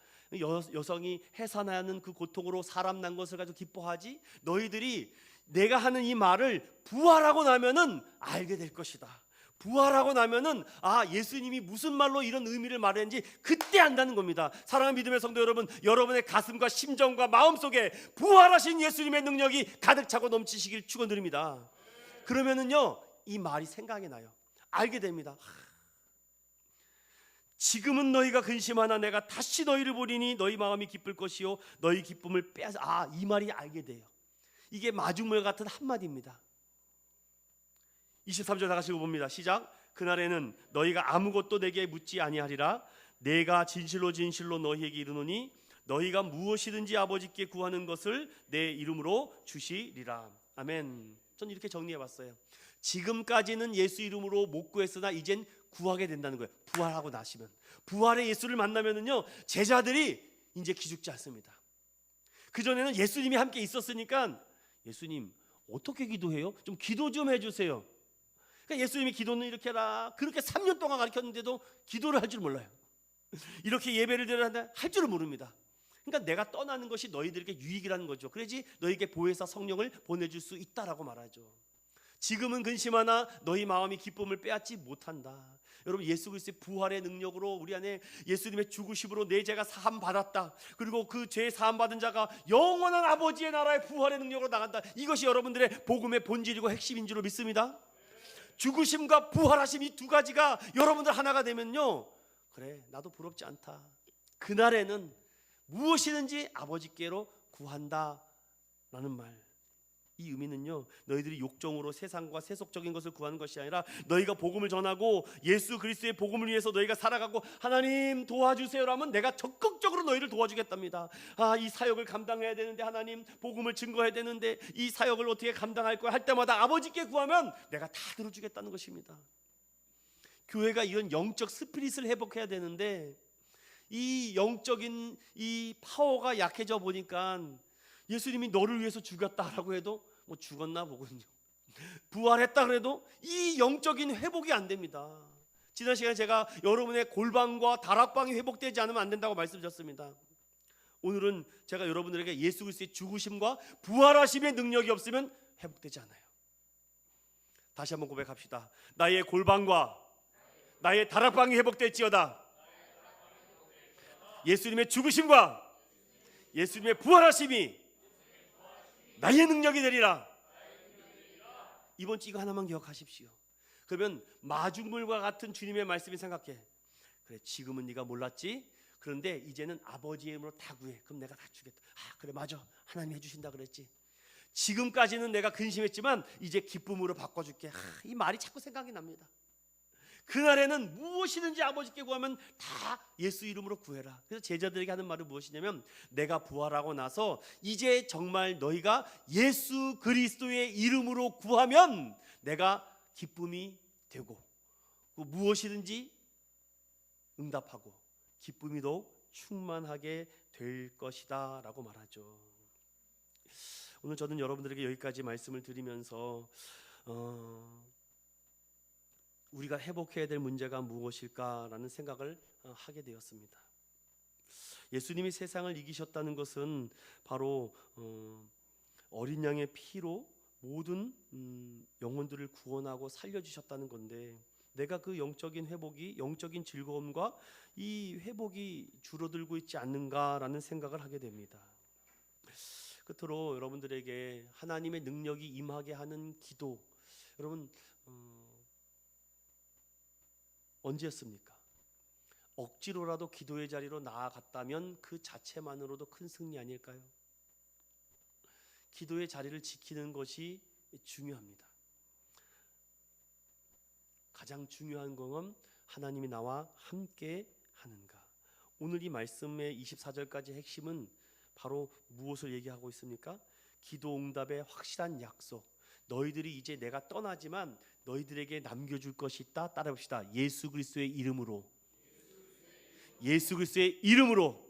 여성이 해산하는 그 고통으로 사람 난 것을 가지고 기뻐하지, 너희들이 내가 하는 이 말을 부활하고 나면은 알게 될 것이다. 부활하고 나면은 예수님이 무슨 말로 이런 의미를 말했는지 그때 안다는 겁니다. 사랑하는 믿음의 성도 여러분, 여러분의 가슴과 심정과 마음속에 부활하신 예수님의 능력이 가득 차고 넘치시길 축원드립니다. 그러면은요, 이 말이 생각이 나요. 알게 됩니다. 지금은 너희가 근심하나 내가 다시 너희를 보리니 너희 마음이 기쁠 것이요 너희 기쁨을 빼앗아. 이 말이 알게 돼요. 이게 마중물 같은 한마디입니다. 23절 다 같이 봅니다. 시작. 그날에는 너희가 아무것도 내게 묻지 아니하리라. 내가 진실로 진실로 너희에게 이르노니 너희가 무엇이든지 아버지께 구하는 것을 내 이름으로 주시리라. 아멘. 전 이렇게 정리해봤어요. 지금까지는 예수 이름으로 못 구했으나 이젠 구하게 된다는 거예요. 부활하고 나시면, 부활의 예수를 만나면은요, 제자들이 이제 기죽지 않습니다. 그전에는 예수님이 함께 있었으니까 예수님 어떻게 기도해요? 좀 기도 좀 해주세요. 그러니까 예수님이 기도는 이렇게 해라, 그렇게 3년 동안 가르쳤는데도 기도를 할 줄 몰라요. 이렇게 예배를 드려야 할 줄을 모릅니다. 그러니까 내가 떠나는 것이 너희들에게 유익이라는 거죠. 그래야지 너희에게 보혜사 성령을 보내줄 수 있다라고 말하죠. 지금은 근심하나 너희 마음이 기쁨을 빼앗지 못한다. 여러분, 예수 그리스도의 부활의 능력으로 우리 안에 예수님의 죽으심으로 내 죄가 사함 받았다. 그리고 그 죄 사함 받은 자가 영원한 아버지의 나라의 부활의 능력으로 나간다. 이것이 여러분들의 복음의 본질이고 핵심인 줄로 믿습니다. 죽으심과 부활하심, 이 두 가지가 여러분들 하나가 되면요, 그래 나도 부럽지 않다. 그날에는 무엇이든지 아버지께로 구한다라는 말. 이 의미는요, 너희들이 욕정으로 세상과 세속적인 것을 구하는 것이 아니라 너희가 복음을 전하고 예수 그리스도의 복음을 위해서 너희가 살아가고 하나님 도와주세요라면 내가 적극적으로 너희를 도와주겠답니다. 이 사역을 감당해야 되는데, 하나님 복음을 증거해야 되는데 이 사역을 어떻게 감당할 거야 할 때마다 아버지께 구하면 내가 다 들어주겠다는 것입니다. 교회가 이런 영적 스피릿을 회복해야 되는데 이 영적인 이 파워가 약해져 보니까 예수님이 너를 위해서 죽였다라고 해도 뭐 죽었나 보군요. 부활했다 그래도 이 영적인 회복이 안 됩니다. 지난 시간에 제가 여러분의 골방과 다락방이 회복되지 않으면 안 된다고 말씀드렸습니다. 오늘은 제가 여러분들에게 예수 그리스도의 죽으심과 부활하심의 능력이 없으면 회복되지 않아요. 다시 한번 고백합시다. 나의 골방과 나의 다락방이 회복될지어다. 예수님의 죽으심과 예수님의 부활하심이 나의 능력이 되리라. 이번 주 이거 하나만 기억하십시오. 그러면 마중물과 같은 주님의 말씀이 생각해. 그래, 지금은 네가 몰랐지? 그런데 이제는 아버지의 이름으로 다 구해. 그럼 내가 다 주겠다. 그래, 맞아, 하나님이 해주신다 그랬지. 지금까지는 내가 근심했지만 이제 기쁨으로 바꿔줄게. 이 말이 자꾸 생각이 납니다. 그날에는 무엇이든지 아버지께 구하면 다 예수 이름으로 구해라. 그래서 제자들에게 하는 말은 무엇이냐면, 내가 부활하고 나서 이제 정말 너희가 예수 그리스도의 이름으로 구하면 내가 기쁨이 되고 무엇이든지 응답하고 기쁨이 더욱 충만하게 될 것이다 라고 말하죠. 오늘 저는 여러분들에게 여기까지 말씀을 드리면서 우리가 회복해야 될 문제가 무엇일까라는 생각을 하게 되었습니다. 예수님이 세상을 이기셨다는 것은 바로 어린 양의 피로 모든 영혼들을 구원하고 살려주셨다는 건데, 내가 그 영적인 회복이, 영적인 즐거움과 이 회복이 줄어들고 있지 않는가라는 생각을 하게 됩니다. 끝으로 여러분들에게 하나님의 능력이 임하게 하는 기도, 여러분 언제였습니까? 억지로라도 기도의 자리로 나아갔다면 그 자체만으로도 큰 승리 아닐까요? 기도의 자리를 지키는 것이 중요합니다. 가장 중요한 건 하나님이 나와 함께 하는가. 오늘 이 말씀의 24절까지 핵심은 바로 무엇을 얘기하고 있습니까? 기도 응답의 확실한 약속. 너희들이 이제 내가 떠나지만 너희들에게 남겨줄 것이 있다. 따라해봅시다. 예수 그리스도의 이름으로. 예수 그리스도의 이름으로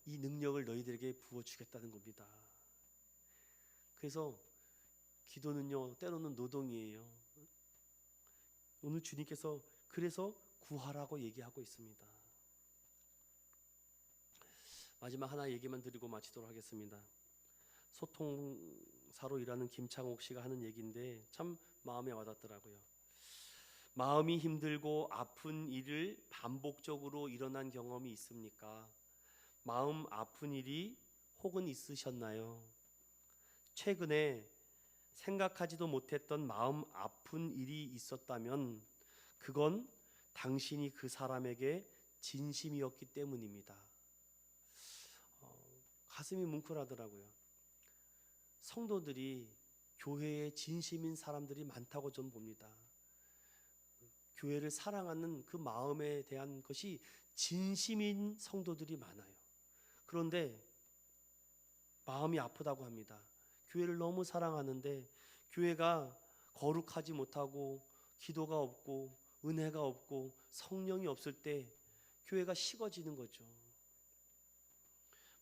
이 능력을 너희들에게 부어주겠다는 겁니다. 그래서 기도는요, 때로는 노동이에요. 오늘 주님께서 그래서 구하라고 얘기하고 있습니다. 마지막 하나 얘기만 드리고 마치도록 하겠습니다. 소통사로 일하는 김창옥 씨가 하는 얘기인데 참 마음에 와닿더라고요. 마음이 힘들고 아픈 일을 반복적으로 일어난 경험이 있습니까? 마음 아픈 일이 혹은 있으셨나요? 최근에 생각하지도 못했던 마음 아픈 일이 있었다면 그건 당신이 그 사람에게 진심이었기 때문입니다. 가슴이 뭉클하더라고요. 성도들이 교회에 진심인 사람들이 많다고 좀 봅니다. 교회를 사랑하는 그 마음에 대한 것이 진심인 성도들이 많아요. 그런데 마음이 아프다고 합니다. 교회를 너무 사랑하는데 교회가 거룩하지 못하고 기도가 없고 은혜가 없고 성령이 없을 때 교회가 식어지는 거죠.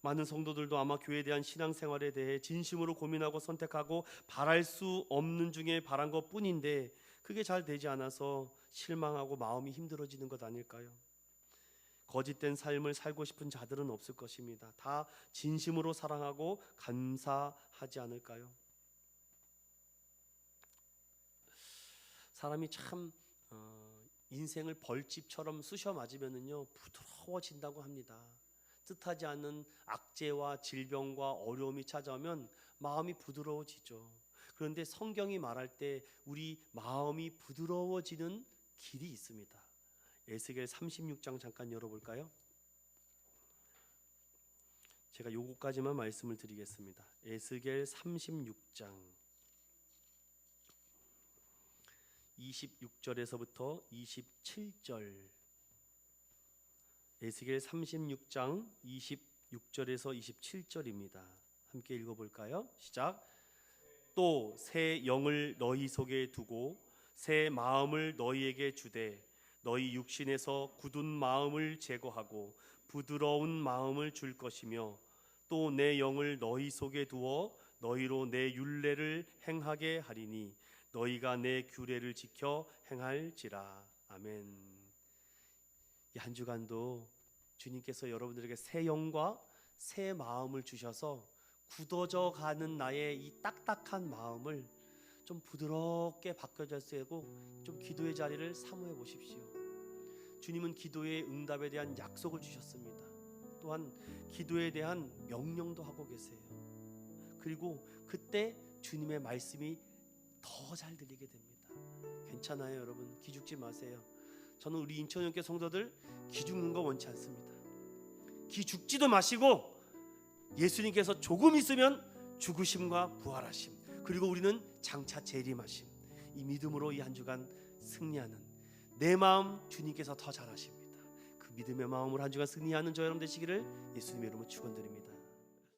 많은 성도들도 아마 교회에 대한 신앙생활에 대해 진심으로 고민하고 선택하고 바랄 수 없는 중에 바란 것뿐인데 그게 잘 되지 않아서 실망하고 마음이 힘들어지는 것 아닐까요? 거짓된 삶을 살고 싶은 자들은 없을 것입니다. 다 진심으로 사랑하고 감사하지 않을까요? 사람이 참 인생을 벌집처럼 쑤셔 맞으면은요 부드러워진다고 합니다. 뜻하지 않는 악재와 질병과 어려움이 찾아오면 마음이 부드러워지죠. 그런데 성경이 말할 때 우리 마음이 부드러워지는 길이 있습니다. 에스겔 36장 잠깐 열어볼까요? 제가 요거까지만 말씀을 드리겠습니다. 에스겔 36장 26절에서부터 27절. 에스겔 36장 26절에서 27절입니다. 함께 읽어볼까요? 시작. 또 새 영을 너희 속에 두고 새 마음을 너희에게 주되 너희 육신에서 굳은 마음을 제거하고 부드러운 마음을 줄 것이며 또 내 영을 너희 속에 두어 너희로 내 율례를 행하게 하리니 너희가 내 규례를 지켜 행할지라. 아멘. 이 한 주간도 주님께서 여러분들에게 새 영과 새 마음을 주셔서 굳어져 가는 나의 이 딱딱한 마음을 좀 부드럽게 바꿔주시고 좀 기도의 자리를 사모해 보십시오. 주님은 기도의 응답에 대한 약속을 주셨습니다. 또한 기도에 대한 명령도 하고 계세요. 그리고 그때 주님의 말씀이 더 잘 들리게 됩니다. 괜찮아요, 여러분. 기죽지 마세요. 저는 우리 인천교회 성도들 기죽는 거 원치 않습니다. 기죽지도 마시고 예수님께서 조금 있으면 죽으심과 부활하심, 그리고 우리는 장차 재림하심, 이 믿음으로 이 한 주간 승리하는 내 마음 주님께서 더 잘하십니다. 그 믿음의 마음으로 한 주간 승리하는 저 여러분 되시기를 예수님의 이름으로 축원드립니다.